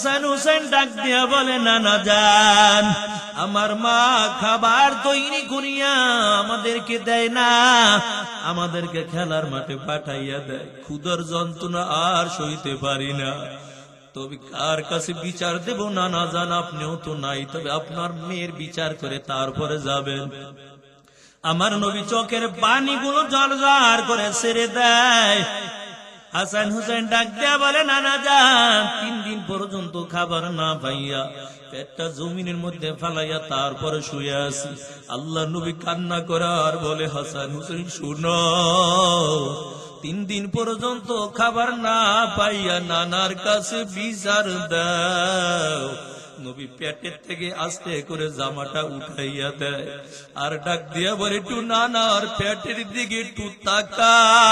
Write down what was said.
হাসান হুসেন ডাক দিয়া বলে, নানা যান, আমার মা খাবার তৈরি করিয়া আমাদেরকে দেয় না, আমাদেরকে খেলার মাঠে পাঠাইয়া দেয়। ক্ষুধার যন্ত্রণা আর সইতে পারি না। তবে কার কাছে বিচার দেব নানা যান? আপনিও তো নাই, তবে আপনার মেয়ের বিচার করে তারপরে যাবেন। আমার নবী চোখের পানিগুলো ঝরঝর করে ছেড়ে দেয়। হাসান হুসেন ডাক দেয়া বলে, নানা যান, 3 দিন পর্যন্ত খাবার না পাইয়া পেটটা জমিনের মধ্যে ফালাইয়া তারপরে শুয়ে আছি। আল্লাহ নবী কান্না করে আর বলে, হাসান হুসেন শুনো, 3 দিন পর্যন্ত খাবার না পাইয়া নানার কাছে বিচার দাও। নবী পেটের থেকে আস্তে করে জামাটা উঠাইয়া দেয় আর ডাক দিয়া বলে, একটু নানার পেটের দিকে একটু তাকা।